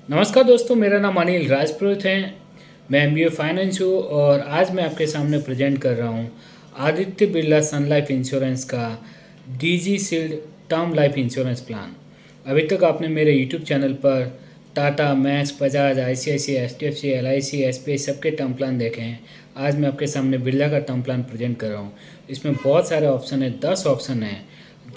नमस्कार दोस्तों, मेरा नाम अनिल राजपुरोहित है। मैं एमबीए फाइनेंस हूँ और आज मैं आपके सामने प्रेजेंट कर रहा हूँ आदित्य बिरला सन लाइफ इंश्योरेंस का DG shield term life insurance plan. अभी तक आपने मेरे यूट्यूब चैनल पर Tata, max, Bajaj, ICICI, HDFC, LIC, SBI सबके टर्म प्लान देखे हैं। आज मैं आपके सामने बिरला का टर्म प्लान प्रेजेंट कर रहा हूँ। इसमें बहुत सारे ऑप्शन हैं, 10 ऑप्शन हैं।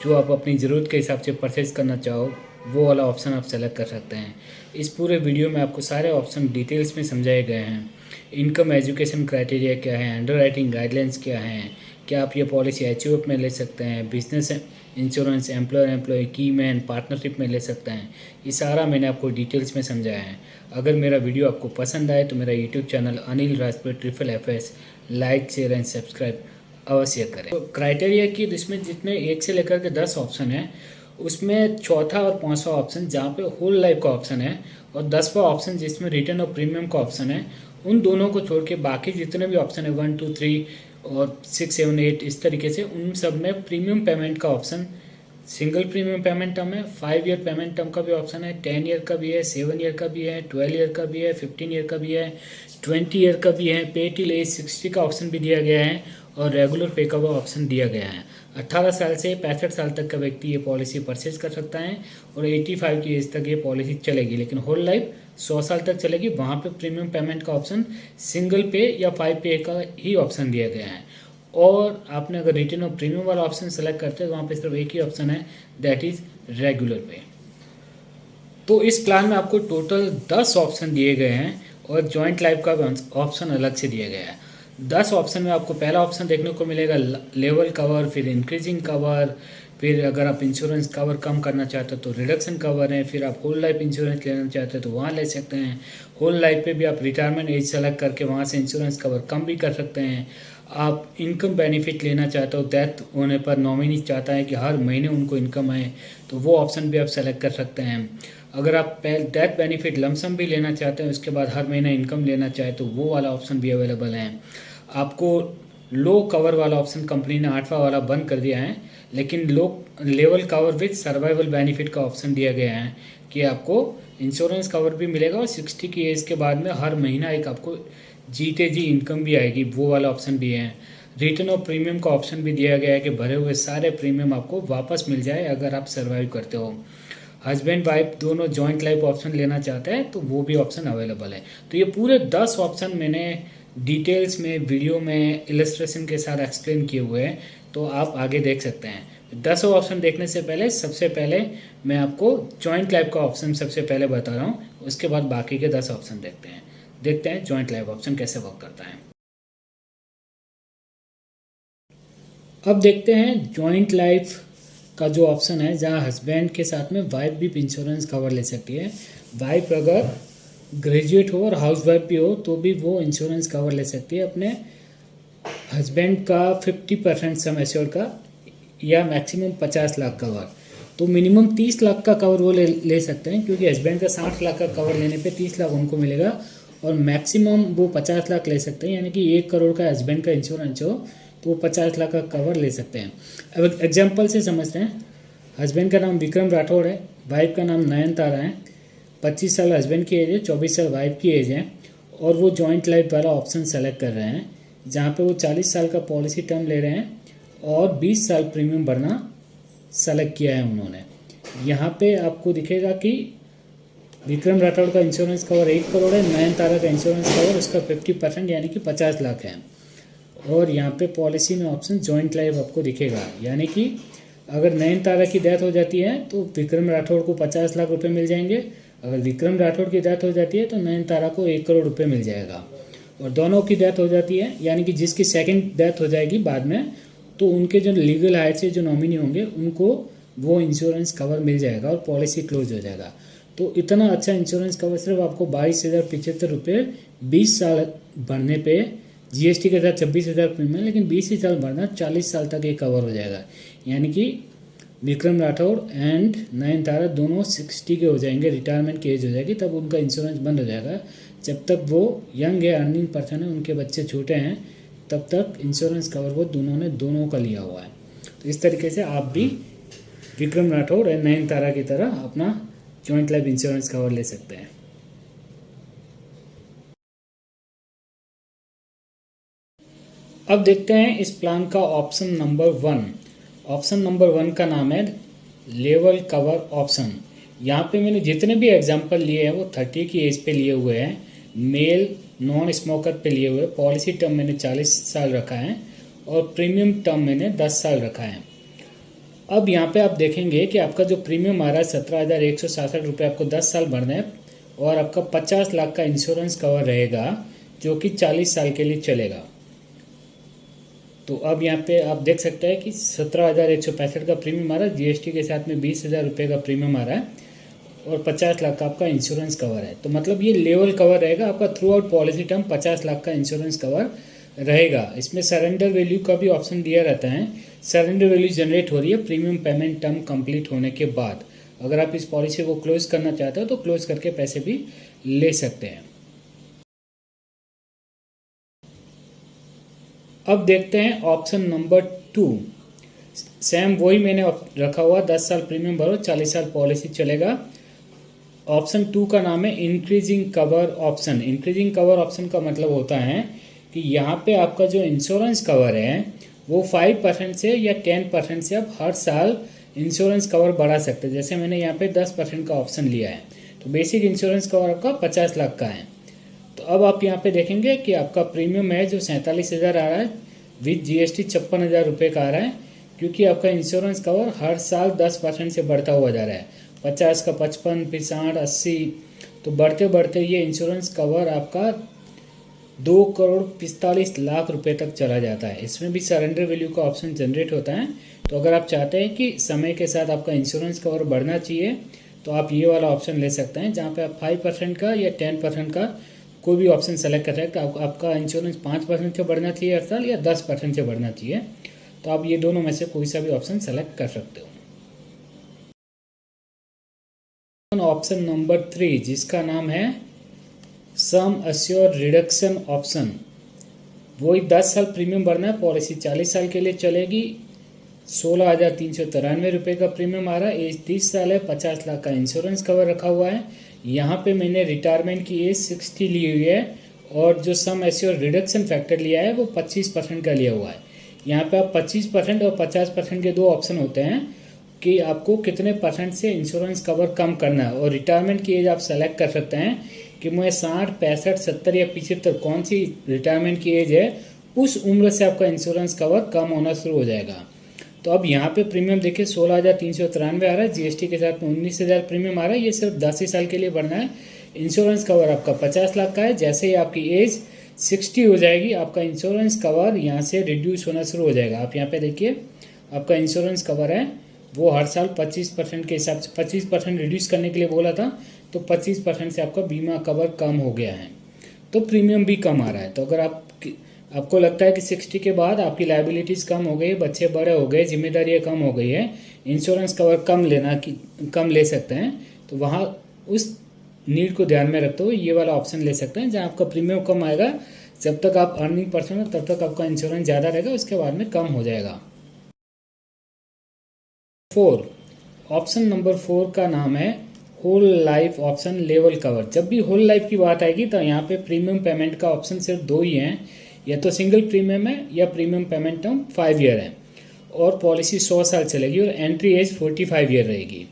जो आप अपनी ज़रूरत के हिसाब से परचेज़ करना चाहो वो वाला ऑप्शन आप सेलेक्ट कर सकते हैं। इस पूरे वीडियो में आपको सारे ऑप्शन डिटेल्स में समझाए गए हैं। इनकम एजुकेशन क्राइटेरिया क्या है, अंडरराइटिंग गाइडलाइंस क्या हैं, क्या आप ये पॉलिसी एचयूएफ में ले सकते हैं, बिजनेस इंश्योरेंस, एम्प्लॉयर एम्प्लॉय, की मैन, पार्टनरशिप में ले सकते हैं। ये सारा मैंने आपको डिटेल्स में समझाया है। अगर मेरा वीडियो आपको पसंद आए तो मेरा YouTube channel Anil Rajpur FFS like, share and subscribe अवश्य करें। तो क्राइटेरिया की इसमें जितने 1 से लेकर के 10 ऑप्शन है, उसमें चौथा और पांचवा ऑप्शन जहाँ पे होल लाइफ का ऑप्शन है और 10वां ऑप्शन जिसमें रिटर्न ऑफ प्रीमियम का ऑप्शन है, उन दोनों को छोड़ के बाकी जितने भी ऑप्शन है 1, 2, 3 और 6, 7, 8 इस तरीके से उन सब में प्रीमियम पेमेंट का option single premium payment term है। 5 ईयर पेमेंट टर्म का भी ऑप्शन है, 10 ईयर का भी है, 7 ईयर का भी है, 12 ईयर का भी है, 15 ईयर का भी है, 20 ईयर का भी है, पे टिल एज 60 का ऑप्शन भी दिया गया है और रेगुलर पे का ऑप्शन दिया गया है। 18 साल से 65 साल तक का व्यक्ति ये पॉलिसी परचेज कर सकता है और 85 की एज तक ये पॉलिसी चलेगी, लेकिन होल लाइफ 100 साल तक चलेगी। वहाँ पे प्रीमियम पेमेंट का ऑप्शन सिंगल पे या 5 पे का ही ऑप्शन दिया गया है। और आपने अगर रिटर्न ऑफ प्रीमियम वाला ऑप्शन सेलेक्ट करते हैं तो वहाँ पे सिर्फ एक ही ऑप्शन है, दैट इज रेगुलर पे। तो इस प्लान में आपको टोटल 10 ऑप्शन दिए गए हैं और जॉइंट लाइफ का ऑप्शन अलग से दिया गया है। 10 ऑप्शन में आपको पहला ऑप्शन देखने को मिलेगा लेवल कवर, फिर इंक्रीजिंग कवर, फिर अगर आप इंश्योरेंस कवर कम करना चाहते हो तो रिडक्शन कवर है, फिर आप होल लाइफ इंश्योरेंस लेना चाहते हो तो वहाँ ले सकते हैं। होल लाइफ पे भी आप रिटायरमेंट एज सेलेक्ट करके वहाँ से इंश्योरेंस कवर कम भी कर सकते हैं। आप इनकम बेनिफिट लेना चाहते हो, डेथ होने पर नॉमिनी चाहता है कि हर महीने उनको इनकम आए, तो वो ऑप्शन भी आप सेलेक्ट कर सकते हैं। अगर आप डेथ बेनिफिट लमसम भी लेना चाहते हैं, उसके बाद हर महीने इनकम लेना चाहे तो वो वाला ऑप्शन भी अवेलेबल है। आपको लो कवर वाला ऑप्शन कंपनी ने 8वां वाला बंद कर दिया है, लेकिन low level cover with survival benefit का ऑप्शन दिया गया है कि आपको इंश्योरेंस कवर भी मिलेगा और 60 की एज के बाद में हर महीना एक आपको जीते जी इनकम भी आएगी, वो वाला ऑप्शन भी है। रिटर्न ऑफ प्रीमियम का ऑप्शन भी दिया गया है कि भरे हुए सारे प्रीमियम आपको वापस मिल जाए अगर आप सर्वाइव करते हो। हस्बैंड वाइफ दोनों जॉइंट लाइफ ऑप्शन लेना चाहते हैं तो वो भी ऑप्शन अवेलेबल है। तो ये पूरे 10 ऑप्शन मैंने डिटेल्स में वीडियो में इलस्ट्रेशन के साथ एक्सप्लेन किए हुए हैं, तो आप आगे देख सकते हैं। 10 ऑप्शन देखने से पहले सबसे पहले मैं आपको जॉइंट लाइफ का ऑप्शन सबसे पहले बता रहा हूँ, उसके बाद बाकी के 10 ऑप्शन देखते हैं जॉइंट लाइफ ऑप्शन कैसे वर्क करता है। अब देखते हैं जॉइंट लाइफ का जो ऑप्शन है, जहाँ हस्बैंड के साथ में वाइफ भी इंश्योरेंस कवर ले सकती है। वाइफ अगर ग्रेजुएट हो और हाउस वाइफ भी हो तो भी वो इंश्योरेंस कवर ले सकती है अपने हस्बैंड का 50% सम एश्योर्ड का या मैक्सिमम 50 लाख कवर। तो मिनिमम 30 लाख का कवर वो ले सकते हैं, क्योंकि हस्बैंड का 60 लाख का कवर लेने पे 30 लाख उनको मिलेगा और मैक्सिमम वो 50 लाख ले सकते हैं, यानी कि 1 करोड़ का हस्बैंड का इंश्योरेंस हो तो वो 50 लाख का कवर ले सकते हैं। अब एग्जाम्पल से समझते हैं। हस्बैंड का नाम विक्रम राठौड़ है, वाइफ का नाम नयनतारा है। 25 साल हस्बैंड की एज है, 24 साल वाइफ की एज है और वो जॉइंट लाइफ वाला ऑप्शन सेलेक्ट कर रहे हैं, जहाँ पे वो 40 साल का पॉलिसी टर्म ले रहे हैं और 20 साल प्रीमियम भरना सेलेक्ट किया है उन्होंने। यहाँ पे आपको दिखेगा कि विक्रम राठौड़ का इंश्योरेंस कवर 1 करोड़ है, नयनतारा का इंश्योरेंस कवर उसका 50% यानी कि 50 लाख है। और यहाँ पे पॉलिसी में ऑप्शन जॉइंट लाइफ आपको दिखेगा, यानी कि अगर नयनतारा की डेथ हो जाती है तो विक्रम राठौड़ को 50 लाख रुपए मिल जाएंगे। अगर विक्रम राठौड़ की डेथ हो जाती है तो नयनतारा को 1 करोड़ रुपए मिल जाएगा। और दोनों की डेथ हो जाती है, यानी कि जिसकी सेकंड डेथ हो जाएगी बाद में, तो उनके जो लीगल हाइट से जो नॉमिनी होंगे उनको वो इंश्योरेंस कवर मिल जाएगा और पॉलिसी क्लोज हो जाएगा। तो इतना अच्छा इंश्योरेंस कवर सिर्फ आपको 22,075 रुपये 20 साल भरने पे, जीएसटी के साथ 26,000 प्रीमियम, लेकिन 20 ही साल भरना, 40 साल तक ये कवर हो जाएगा। यानी कि विक्रम राठौड़ एंड नयनतारा दोनों 60 के हो जाएंगे, रिटायरमेंट की एज हो जाएगी, तब उनका इंश्योरेंस बंद हो जाएगा। जब तक वो यंग है, अर्निंग पर्सन है, उनके बच्चे छोटे हैं, तब तक इंश्योरेंस कवर वो दोनों का लिया हुआ है। तो इस तरीके से आप भी विक्रम राठौड़ एंड नयनतारा की तरह अपना जॉइंट लाइफ इंश्योरेंस कवर ले सकते हैं। अब देखते हैं इस प्लान का ऑप्शन नंबर 1। ऑप्शन नंबर 1 का नाम है लेवल कवर ऑप्शन। यहाँ पे मैंने जितने भी एग्जांपल लिए हैं वो 30 की एज पे लिए हुए हैं, मेल नॉन स्मोकर पे लिए हुए। पॉलिसी टर्म मैंने 40 साल रखा है और प्रीमियम टर्म मैंने 10 साल रखा है। अब यहाँ पे आप देखेंगे कि आपका जो प्रीमियम आ रहा है 17,167 रुपये आपको 10 साल भरना है और आपका 50 लाख का इंश्योरेंस कवर रहेगा जो कि 40 साल के लिए चलेगा। तो अब यहाँ पे आप देख सकते हैं कि 17,165 का प्रीमियम आ रहा है, जीएसटी के साथ में 20,000 रुपये का प्रीमियम आ रहा है और 50 लाख का आपका इंश्योरेंस कवर है। तो मतलब ये लेवल कवर रहेगा आपका through out policy term, 50 lakh का इंश्योरेंस कवर रहेगा। इसमें सरेंडर वैल्यू का भी ऑप्शन दिया रहता है। सरेंडर वैल्यू जनरेट हो रही है प्रीमियम पेमेंट टर्म कंप्लीट होने के बाद। अगर आप इस पॉलिसी को क्लोज करना चाहते हो तो क्लोज करके पैसे भी ले सकते हैं। अब देखते हैं ऑप्शन नंबर 2। सेम वही मैंने रखा हुआ, 10 साल प्रीमियम भरो 40 साल पॉलिसी चलेगा। ऑप्शन 2 का नाम है increasing cover option. Increasing cover option का मतलब होता है कि यहाँ पे आपका जो इंश्योरेंस कवर है वो 5% से या 10% से आप हर साल इंश्योरेंस कवर बढ़ा सकते हैं। जैसे मैंने यहाँ पे 10% का ऑप्शन लिया है, तो बेसिक इंश्योरेंस कवर आपका 50 लाख का है। तो अब आप यहाँ पे देखेंगे कि आपका प्रीमियम है जो 47,000 आ रहा है, विद जीएसटी 56,000 रुपये का आ रहा है, क्योंकि आपका इंश्योरेंस कवर हर साल 10% से बढ़ता हुआ जा रहा है। 50 का 55, फिर 60, 80, तो बढ़ते बढ़ते ये इंश्योरेंस कवर आपका 2,45,00,000 रुपए तक चला जाता है। इसमें भी सरेंडर वैल्यू का ऑप्शन जनरेट होता है। तो अगर आप चाहते हैं कि समय के साथ आपका इंश्योरेंस कवर बढ़ना चाहिए तो आप ये वाला ऑप्शन ले सकते हैं, जहाँ पे आप 5% का या 10% का कोई भी ऑप्शन सेलेक्ट कर सकते हैं। आपका इंश्योरेंस 5% से बढ़ना चाहिए हर साल या 10% से बढ़ना चाहिए, तो आप ये दोनों में से कोई सा भी ऑप्शन सेलेक्ट कर सकते हो। ऑप्शन नंबर 3 जिसका नाम है सम अश्योर रिडक्शन ऑप्शन। वही 10 साल प्रीमियम भरना है, पॉलिसी 40 साल के लिए चलेगी। 16,393 रुपये का प्रीमियम आ रहा है, एज 30 साल है, 50 लाख का इंश्योरेंस कवर रखा हुआ है। यहाँ पे मैंने रिटायरमेंट की एज 60 ली हुई है और जो सम एश्योर रिडक्शन फैक्टर लिया है वो 25% का लिया हुआ है। यहाँ पे आप 25% और 50% के दो ऑप्शन होते हैं कि आपको कितने परसेंट से इंश्योरेंस कवर कम करना है। और रिटायरमेंट की एज आप सेलेक्ट कर सकते हैं कि मुझे 60, 65, 70 या 75 कौन सी रिटायरमेंट की एज है, उस उम्र से आपका इंश्योरेंस कवर कम होना शुरू हो जाएगा। तो अब यहाँ पे प्रीमियम देखिए 16,393 आ रहा है, जीएसटी के साथ में 19,000 प्रीमियम आ रहा है। ये सिर्फ 10 ही साल के लिए भरना है। इंश्योरेंस कवर आपका 50 लाख का है। जैसे ही आपकी एज 60 हो जाएगी आपका इंश्योरेंस कवर यहाँ से रिड्यूस होना शुरू हो जाएगा। आप यहाँ पे देखिए आपका इंश्योरेंस कवर है वो हर साल 25% के हिसाब से 25% रिड्यूस करने के लिए बोला था, तो 25% से आपका बीमा कवर कम हो गया है, तो प्रीमियम भी कम आ रहा है। तो अगर आपको लगता है कि 60 के बाद आपकी लायबिलिटीज़ कम हो गई, बच्चे बड़े हो गए, जिम्मेदारियाँ कम हो गई है, इंश्योरेंस कवर कम ले सकते हैं, तो वहाँ उस नीड को ध्यान में रखते हुए ये वाला ऑप्शन ले सकते हैं, जहाँ आपका प्रीमियम कम आएगा। जब तक आप अर्निंग पर्सन हो तब तक आपका इंश्योरेंस ज़्यादा रहेगा, उसके बाद में कम हो जाएगा। 4 ऑप्शन नंबर 4 का नाम है whole life option level cover. जब भी होल लाइफ की बात आएगी तो यहाँ पे प्रीमियम पेमेंट का ऑप्शन सिर्फ दो ही हैं, या तो सिंगल प्रीमियम है या प्रीमियम पेमेंट टर्म 5 ईयर है और पॉलिसी 100 साल चलेगी और एंट्री एज 45 ईयर रहेगी।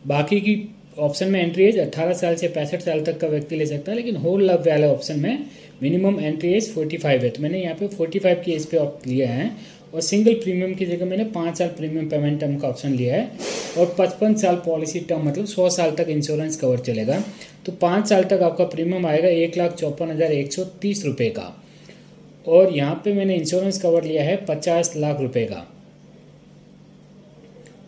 बाकी की ऑप्शन में एंट्री एज 18 साल से 65 साल तक का व्यक्ति ले सकता है, लेकिन होल लाइफ वाले ऑप्शन में मिनिमम एंट्री एज 45 है। तो मैंने यहाँ पे 45 की एज पे लिया है और सिंगल प्रीमियम की जगह मैंने 5 साल प्रीमियम पेमेंट टर्म का ऑप्शन लिया है और 55 साल पॉलिसी टर्म, मतलब 100 साल तक इंश्योरेंस कवर चलेगा। तो 5 साल तक आपका प्रीमियम आएगा 1,54,130 रुपये का और यहाँ पे मैंने इंश्योरेंस कवर लिया है 50 लाख रुपए का।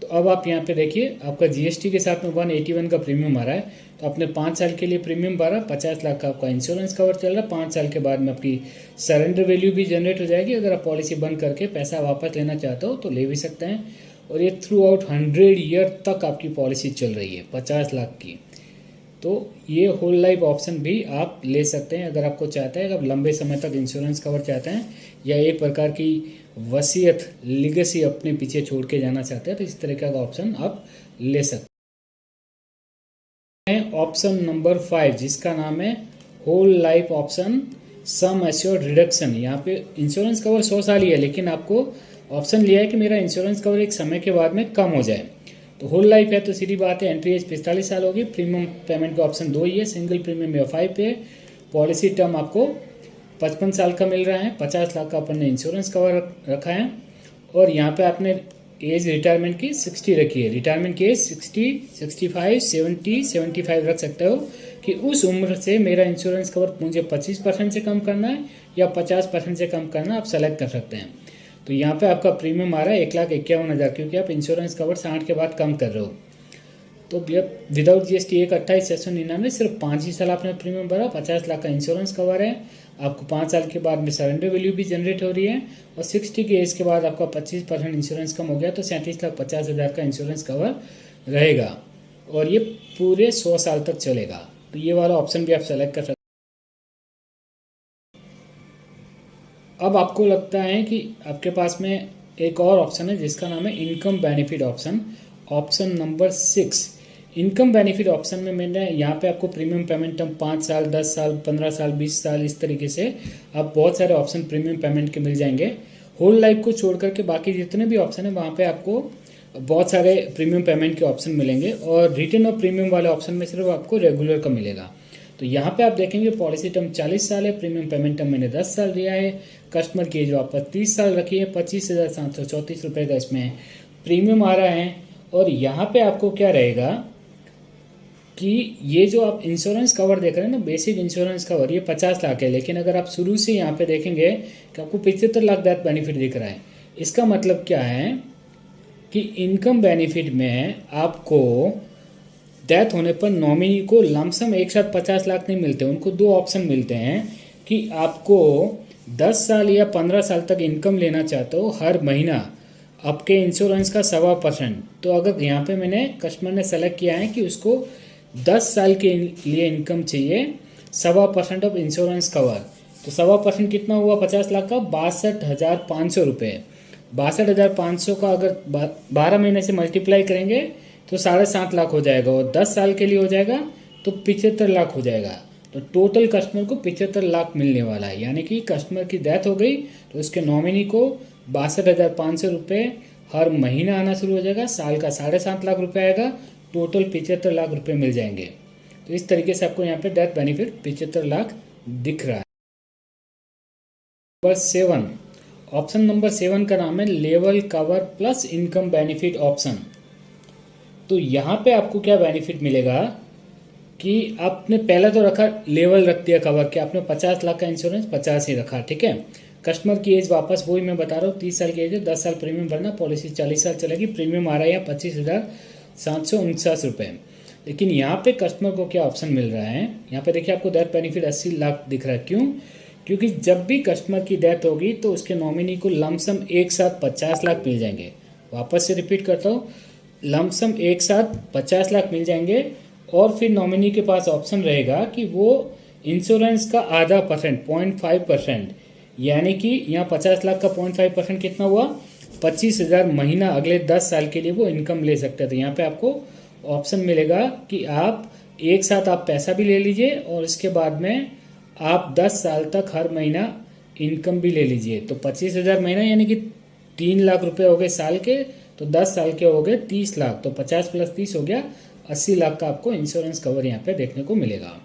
तो अब आप यहाँ पे देखिए आपका जीएसटी के साथ में 181 का प्रीमियम आ रहा है, तो आपने 5 साल के लिए प्रीमियम भरा, 50 लाख का आपका इंश्योरेंस कवर चल रहा है। 5 साल के बाद में आपकी सरेंडर वैल्यू भी जनरेट हो जाएगी। अगर आप पॉलिसी बंद करके पैसा वापस लेना चाहते हो तो ले भी सकते हैं और ये थ्रू आउट 100 ईयर तक आपकी पॉलिसी चल रही है 50 लाख की। तो ये होल लाइफ ऑप्शन भी आप ले सकते हैं अगर आपको चाहते हैं, अगर लंबे समय तक इंश्योरेंस कवर चाहते हैं या एक प्रकार की वसीयत लीगेसी अपने पीछे छोड़ के जाना चाहते हैं, तो इस तरह का ऑप्शन आप ले सकते हैं। ऑप्शन नंबर 5 जिसका नाम है whole life option sum assured reduction, यहाँ पे इंश्योरेंस कवर 100 साल ही है, लेकिन आपको ऑप्शन लिया है कि मेरा इंश्योरेंस कवर एक समय के बाद में कम हो जाए। तो होल लाइफ है तो सीधी बात है, एंट्री एज 45 साल होगी। प्रीमियम पेमेंट का ऑप्शन 2 ही है, सिंगल प्रीमियम या 5 पे। पॉलिसी टर्म आपको 55 साल का मिल रहा है, 50 लाख का अपन ने इंश्योरेंस कवर रखा है। और यहाँ पे आपने एज रिटायरमेंट की 60 रखी है। रिटायरमेंट की एज 60, 65, 70, 75 रख सकते हो कि उस उम्र से मेरा इंश्योरेंस कवर मुझे 25% से कम करना है या 50% से कम करना, आप सेलेक्ट कर सकते हैं। तो यहाँ पे आपका प्रीमियम आ रहा है 1,51,000, क्योंकि आप इंश्योरेंस कवर 60 के बाद कम कर रहे हो। तो विदाउट जीएसटी 1,28,699, सिर्फ 5 ही साल आपने प्रीमियम भरा, 50 लाख का इंश्योरेंस कवर है। आपको 5 साल के बाद में सरेंडर वैल्यू भी जनरेट हो रही है, और 60 की एज के बाद आपका 25% इंश्योरेंस कम हो गया, तो 37,50,000 का इंश्योरेंस कवर रहेगा, और ये पूरे 100 साल तक चलेगा। तो ये वाला ऑप्शन भी आप सेलेक्ट कर सकते हैं। अब आपको लगता है कि आपके पास में एक और ऑप्शन है जिसका नाम है income benefit option, option number 6। Income benefit option में मैंने यहाँ पे आपको प्रीमियम पेमेंट टर्म 5 साल, 10 साल, 15 साल, 20 साल, इस तरीके से आप बहुत सारे ऑप्शन प्रीमियम पेमेंट के मिल जाएंगे। होल लाइफ को छोड़ करके बाकी जितने भी ऑप्शन है वहाँ पे आपको बहुत सारे प्रीमियम पेमेंट के ऑप्शन मिलेंगे, और रिटर्न ऑफ प्रीमियम वाले ऑप्शन में सिर्फ आपको रेगुलर का मिलेगा। तो यहाँ पे आप देखेंगे पॉलिसी टर्म 40 साल है, प्रीमियम पेमेंट टर्म मैंने 10 साल दिया है, कस्टमर की एज वापस 30 साल रखी है, 25,734 रुपये का इसमें प्रीमियम आ रहा है। और यहाँ पे आपको क्या रहेगा कि ये जो आप इंश्योरेंस कवर देख रहे हैं ना, बेसिक इंश्योरेंस कवर, ये 50 लाख है, लेकिन अगर आप शुरू से यहाँ पे देखेंगे कि आपको 75 लाख डेथ बेनिफिट दिख रहा है। इसका मतलब क्या है कि इनकम बेनिफिट में आपको डेथ होने पर नॉमिनी को लमसम एक साथ 50 लाख नहीं मिलते, उनको 2 ऑप्शन मिलते हैं कि आपको 10 साल या 15 साल तक इनकम लेना चाहते हो हर महीना आपके इंश्योरेंस का 1.25%। तो अगर यहाँ पे मैंने कस्टमर ने सेलेक्ट किया है कि उसको 10 साल के लिए इनकम चाहिए 1.25% ऑफ इंश्योरेंस कवर, तो 1.25% कितना हुआ 50 लाख का 62,500 रुपये। 62,500 का अगर 12 महीने से मल्टीप्लाई करेंगे तो 7.5 लाख हो जाएगा, और 10 साल के लिए हो जाएगा तो 75 लाख हो जाएगा। तो टोटल कस्टमर को 75 लाख मिलने वाला है, यानी कि कस्टमर की डेथ हो गई तो उसके नॉमिनी को 62,500 रुपये हर महीना आना शुरू हो जाएगा, साल का 7.5 लाख रुपये आएगा, टोटल 75 लाख रुपये मिल जाएंगे। तो इस तरीके से आपको यहाँ पे डेथ बेनिफिट 75 लाख दिख रहा है। नंबर 7, ऑप्शन नंबर 7 का नाम है level cover plus income benefit option. तो यहाँ पे आपको क्या बेनिफिट मिलेगा कि आपने पहला तो रखा लेवल रख दिया कवर के, आपने 50 लाख का इंश्योरेंस 50 ही रखा, ठीक है। कस्टमर की एज वापस वही मैं बता रहा हूँ 30 साल की एज है, 10 साल प्रीमियम भरना, पॉलिसी 40 साल चलेगी, प्रीमियम आ रहा है यहाँ 25,749 रुपये। लेकिन यहाँ पे कस्टमर को क्या ऑप्शन मिल रहा है, यहाँ पे देखिए आपको डेथ बेनिफिट 80 लाख दिख रहा है। क्यों? क्योंकि जब भी कस्टमर की डेथ होगी तो उसके नॉमिनी को लमसम एक साथ 50 लाख मिल जाएंगे। वापस से रिपीट करता हूँ, लमसम एक साथ 50 लाख मिल जाएंगे, और फिर नॉमिनी के पास ऑप्शन रहेगा कि वो इंश्योरेंस का आधा परसेंट 0.5%, यानी कि यहाँ 50 लाख का 0.5% कितना हुआ 25,000 महीना अगले 10 साल के लिए वो इनकम ले सकते हैं। तो यहाँ पे आपको ऑप्शन मिलेगा कि आप एक साथ आप पैसा भी ले लीजिए और इसके बाद में आप 10 साल तक हर महीना इनकम भी ले लीजिए। तो 25,000 महीना यानी कि 3 लाख रुपए हो गए साल के, तो 10 साल के हो गए 30 लाख, तो 50 प्लस 30 हो गया 80 लाख का आपको इंश्योरेंस कवर यहाँ पे देखने को मिलेगा।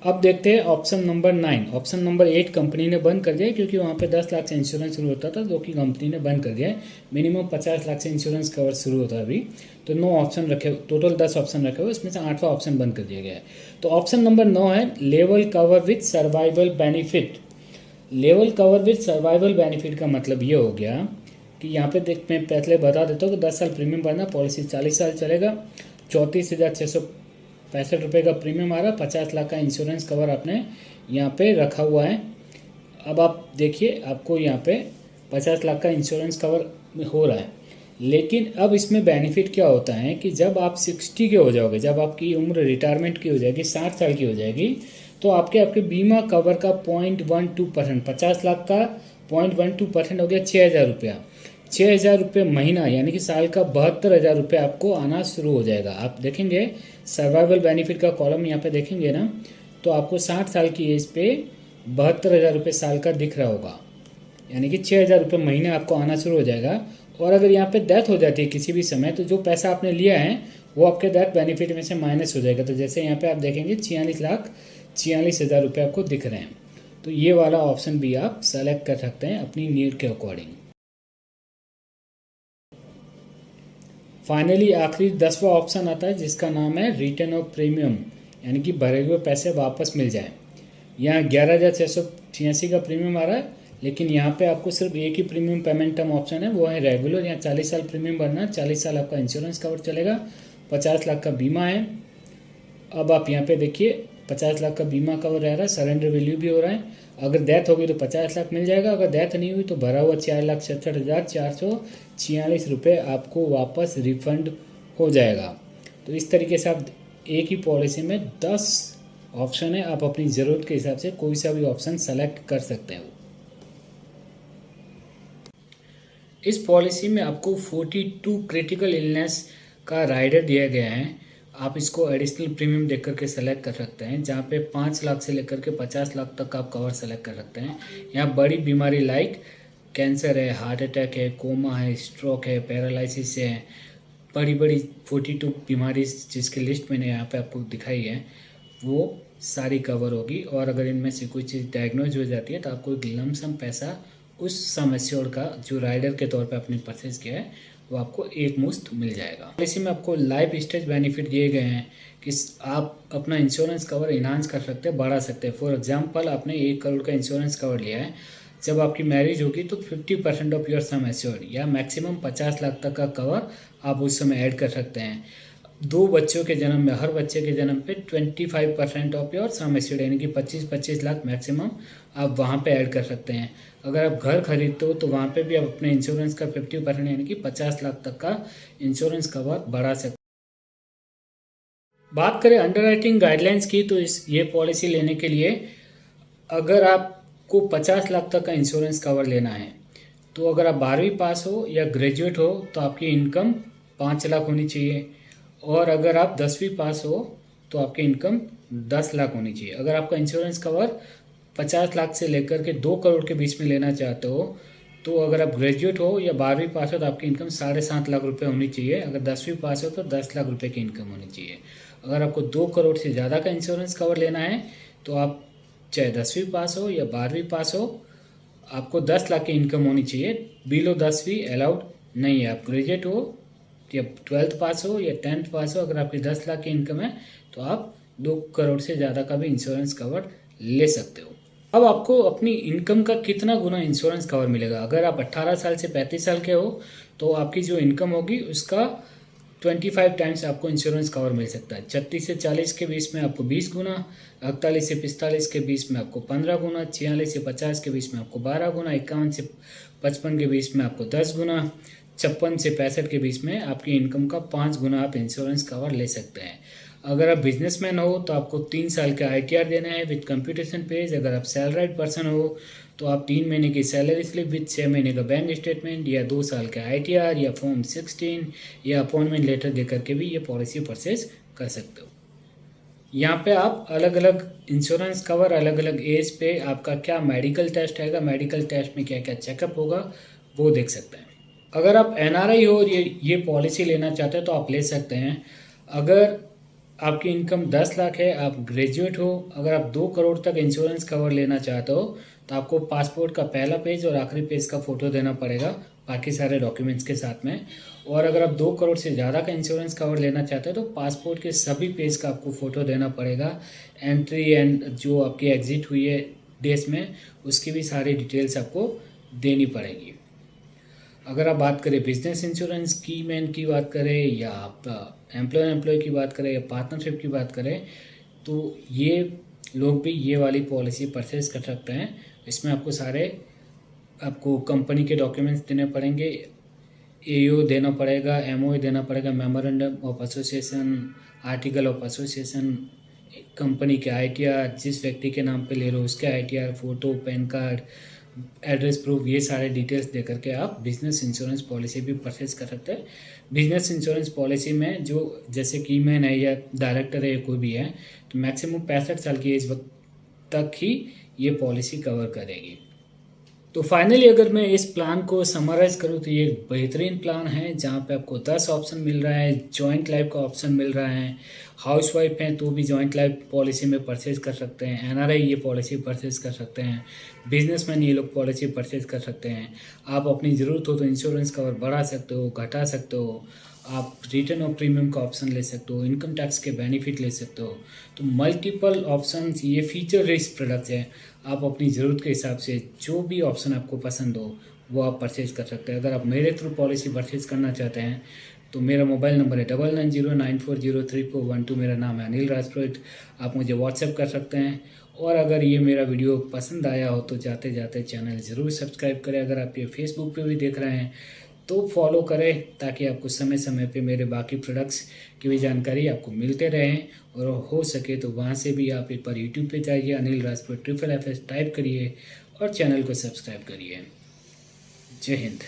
अब देखते हैं option number 9। Option number 8 company ने बंद कर दिया, क्योंकि वहाँ पे 10 लाख से इंश्योरेंस शुरू होता था, जो कि कंपनी ने बंद कर दिया है। मिनिमम 50 लाख से इंश्योरेंस कवर शुरू होता है अभी। तो 9 ऑप्शन रखे, टोटल 10 ऑप्शन रखे हुए, इसमें से 8वां ऑप्शन बंद कर दिया गया है। तो ऑप्शन नंबर 9 है level cover with survival benefit. Level cover with survival benefit का मतलब ये हो गया कि यहाँ पे देख, मैं पहले बता देता हूँ कि 10 साल प्रीमियम भरना, पॉलिसी 40 साल चलेगा, 34,665 रुपये का प्रीमियम आ रहा, 50 लाख का इंश्योरेंस कवर आपने यहाँ पे रखा हुआ है। अब आप देखिए आपको यहाँ पे 50 लाख का इंश्योरेंस कवर हो रहा है, लेकिन अब इसमें बेनिफिट क्या होता है कि जब आप 60 के हो जाओगे, जब आपकी उम्र रिटायरमेंट की हो जाएगी, 60 साल की हो जाएगी, तो आपके बीमा कवर का 0.12%, 50 लाख का 0.12% हो गया 6,000 रुपया, 6,000 रुपये महीना, यानी कि साल का 72,000 रुपये आपको आना शुरू हो जाएगा। आप देखेंगे सर्वाइवल बेनिफिट का कॉलम यहाँ पे देखेंगे ना, तो आपको 60 साल की एज पे 72,000 रुपये साल का दिख रहा होगा, यानी कि 6,000 रुपये महीने आपको आना शुरू हो जाएगा। और अगर यहाँ पे डेथ हो जाती है किसी भी समय, तो जो पैसा आपने लिया है वो आपके डेथ बेनिफिट में से माइनस हो जाएगा। तो जैसे यहाँ पे आप देखेंगे 46,46,000 रुपये आपको दिख रहे हैं। तो ये वाला ऑप्शन भी आप सेलेक्ट कर सकते हैं अपनी नीड के अकॉर्डिंग। फाइनली आखिरी 10वां ऑप्शन आता है जिसका नाम है रिटर्न ऑफ प्रीमियम, यानी कि भरे हुए पैसे वापस मिल जाए। यहाँ 11,686 का प्रीमियम आ रहा है, लेकिन यहाँ पे आपको सिर्फ एक ही प्रीमियम पेमेंट टर्म ऑप्शन है, वो है रेगुलर। यहाँ 40 साल प्रीमियम भरना, 40 साल आपका इंश्योरेंस कवर चलेगा, 50 लाख का बीमा है। अब आप यहाँ पे देखिए 50 लाख का बीमा कवर रह रहा है, सरेंडर वैल्यू भी हो रहा है। अगर डेथ होगी तो 50 लाख मिल जाएगा, अगर डेथ नहीं हुई तो भरा हुआ 4,67,446 रुपये आपको वापस रिफंड हो जाएगा। तो इस तरीके से आप एक ही पॉलिसी में 10 ऑप्शन है, आप अपनी ज़रूरत के हिसाब से कोई सा भी ऑप्शन सेलेक्ट कर सकते हो। इस पॉलिसी में आपको 42 क्रिटिकल इलनेस का राइडर दिया गया है। आप इसको एडिशनल प्रीमियम देख करके सेलेक्ट कर सकते हैं, जहाँ पे 5 लाख से लेकर के 50 लाख तक आप कवर सेलेक्ट कर सकते हैं। यहाँ बड़ी बीमारी लाइक कैंसर है, हार्ट अटैक है, कोमा है, स्ट्रोक है, पैरालिसिस है, बड़ी बड़ी 42 बीमारी जिसकी लिस्ट मैंने यहाँ पे आपको दिखाई है वो सारी कवर होगी। और अगर इनमें से कोई चीज़ डायग्नोज हो जाती है तो आपको एक लमसम पैसा उस सम एश्योर्ड का जो राइडर के तौर पे आपने परचेज किया है वो आपको एक मुश्त मिल जाएगा। पॉलिसी में आपको लाइफ स्टेज बेनिफिट दिए गए हैं कि आप अपना इंश्योरेंस कवर इन्हांस कर सकते हैं, बढ़ा सकते हैं। फॉर एग्जांपल आपने 1 करोड़ का इंश्योरेंस कवर लिया है, जब आपकी मैरिज होगी तो 50% ऑफ योर सम एश्योर्ड या मैक्सिमम 50 लाख तक का कवर आप उस समय ऐड कर सकते हैं। 2 बच्चों के जन्म में हर बच्चे के जन्म पे 25% ऑफ योर सम एश्योर्ड, यानी कि 25-25 लाख मैक्सिमम आप वहाँ पे ऐड कर सकते हैं। अगर आप घर खरीदते हो तो वहाँ पे भी आप अपने इंश्योरेंस का 50% यानी कि 50 लाख तक का इंश्योरेंस कवर बढ़ा सकते हैं। बात करें अंडरराइटिंग गाइडलाइंस की, तो ये पॉलिसी लेने के लिए अगर आपको 50 लाख तक का इंश्योरेंस कवर लेना है तो अगर आप 12वीं पास हो या ग्रेजुएट हो तो आपकी इनकम 5 लाख होनी चाहिए, और अगर आप 10वीं पास हो तो आपकी इनकम 10 लाख होनी चाहिए। अगर आपका इंश्योरेंस कवर 50 लाख से लेकर के 2 करोड़ के बीच में लेना चाहते हो तो अगर आप ग्रेजुएट हो या 12वीं पास हो तो आपकी इनकम 7.5 लाख रुपए होनी चाहिए। अगर 10वीं पास हो तो 10 लाख रुपए की इनकम होनी चाहिए। अगर आपको 2 करोड़ से ज़्यादा का इंश्योरेंस कवर लेना है तो आप चाहे 10वीं पास हो या 12वीं पास हो, आपको 10 लाख की इनकम होनी चाहिए। बिलो 10वीं अलाउड नहीं है। आप ग्रेजुएट हो या 12th पास हो या 10th पास हो, अगर आपकी 10 लाख की इनकम है तो आप 2 करोड़ से ज़्यादा का भी इंश्योरेंस कवर ले सकते हो। अब आपको अपनी इनकम का कितना गुना इंश्योरेंस कवर मिलेगा। अगर आप 18 साल से 35 साल के हो तो आपकी जो इनकम होगी उसका 25 टाइम्स आपको इंश्योरेंस कवर मिल सकता है। 36 से 40 के बीच में आपको 20 गुना, 48 से 45 के बीच में आपको 15 गुना, 46 से 50 के बीच में आपको 12 गुना, 51 से 55 के बीच में आपको 10 गुना, 56 से 65 के बीच में आपकी इनकम का 5 गुना आप इंश्योरेंस कवर ले सकते हैं। अगर आप बिजनेसमैन हो तो आपको 3 साल का ITR देना है विद कंप्यूटेशन पेज। अगर आप सैलराइड पर्सन हो तो आप 3 महीने की सैलरी स्लिप विद 6 महीने का बैंक स्टेटमेंट या 2 साल का ITR या फॉर्म 16 या अपॉइंटमेंट लेटर दे करके भी ये पॉलिसी परचेज कर सकते हो। यहाँ पे आप अलग अलग इंश्योरेंस कवर, अलग अलग एज पे आपका क्या मेडिकल टेस्ट आएगा, मेडिकल टेस्ट में क्या क्या चेकअप होगा वो देख सकते हैं। अगर आप NRI हो और ये पॉलिसी लेना चाहते हो तो आप ले सकते हैं। अगर आपकी इनकम 10 लाख है, आप ग्रेजुएट हो, अगर आप 2 करोड़ तक इंश्योरेंस कवर लेना चाहते हो तो आपको पासपोर्ट का पहला पेज और आखिरी पेज का फ़ोटो देना पड़ेगा बाकी सारे डॉक्यूमेंट्स के साथ में। और अगर आप 2 करोड़ से ज़्यादा का इंश्योरेंस कवर लेना चाहते हो तो पासपोर्ट के सभी पेज का आपको फ़ोटो देना पड़ेगा। एंट्री एंड जो आपकी एग्जिट हुई है देश में उसकी भी सारी डिटेल्स आपको देनी पड़ेगी। अगर आप बात करें बिजनेस इंश्योरेंस की मैन की बात करें या आप एम्प्लॉय की बात करें या पार्टनरशिप की बात करें तो ये लोग भी ये वाली पॉलिसी परचेज कर सकते हैं। इसमें आपको कंपनी के डॉक्यूमेंट्स देने पड़ेंगे, AO देना पड़ेगा, MOA देना पड़ेगा, memorandum of association, article of association, company के ITR, जिस व्यक्ति के नाम पे ले रहे हो उसके ITR, photo, pan card, address proof, ये सारे डिटेल्स दे करके आप बिजनेस इंश्योरेंस पॉलिसी भी परचेज कर सकते हैं। बिजनेस इंश्योरेंस पॉलिसी में जो जैसे कीमैन है या डायरेक्टर है या कोई भी है, तो मैक्सिमम 65 साल की एज तक ही ये पॉलिसी कवर करेगी। तो फाइनली अगर मैं इस प्लान को समराइज़ करूँ तो ये एक बेहतरीन प्लान है जहाँ पे आपको 10 ऑप्शन मिल रहा है, जॉइंट लाइफ का ऑप्शन मिल रहा है, हाउसवाइफ हैं तो भी जॉइंट लाइफ पॉलिसी में परचेज कर सकते हैं, एनआरआई ये पॉलिसी परचेज कर सकते हैं, बिजनेसमैन ये लोग पॉलिसी परचेज कर सकते हैं। आप अपनी ज़रूरत हो तो इंश्योरेंस कवर बढ़ा सकते हो, घटा सकते हो, आप रिटर्न ऑफ प्रीमियम का ऑप्शन ले सकते हो, इनकम टैक्स के बेनिफिट ले सकते हो। तो मल्टीपल ऑप्शंस, ये फीचर रिच प्रोडक्ट्स हैं। आप अपनी ज़रूरत के हिसाब से जो भी ऑप्शन आपको पसंद हो वो आप परचेज़ कर सकते हैं। अगर आप मेरे थ्रू पॉलिसी परचेज़ करना चाहते हैं तो मेरा मोबाइल नंबर है 9909403412। मेरा नाम है अनिल राजपुरोहित। आप मुझे व्हाट्सएप कर सकते हैं। और अगर ये मेरा वीडियो पसंद आया हो तो जाते जाते चैनल ज़रूर सब्सक्राइब करें। अगर आप ये फेसबुक पे भी देख रहे हैं तो फॉलो करें ताकि आपको समय समय पे मेरे बाकी प्रोडक्ट्स की भी जानकारी आपको मिलते रहें। और हो सके तो वहाँ से भी आप एक बार यूट्यूब पे जाइए, अनिल राजपुरोहित FFS टाइप करिए और चैनल को सब्सक्राइब करिए। जय हिंद।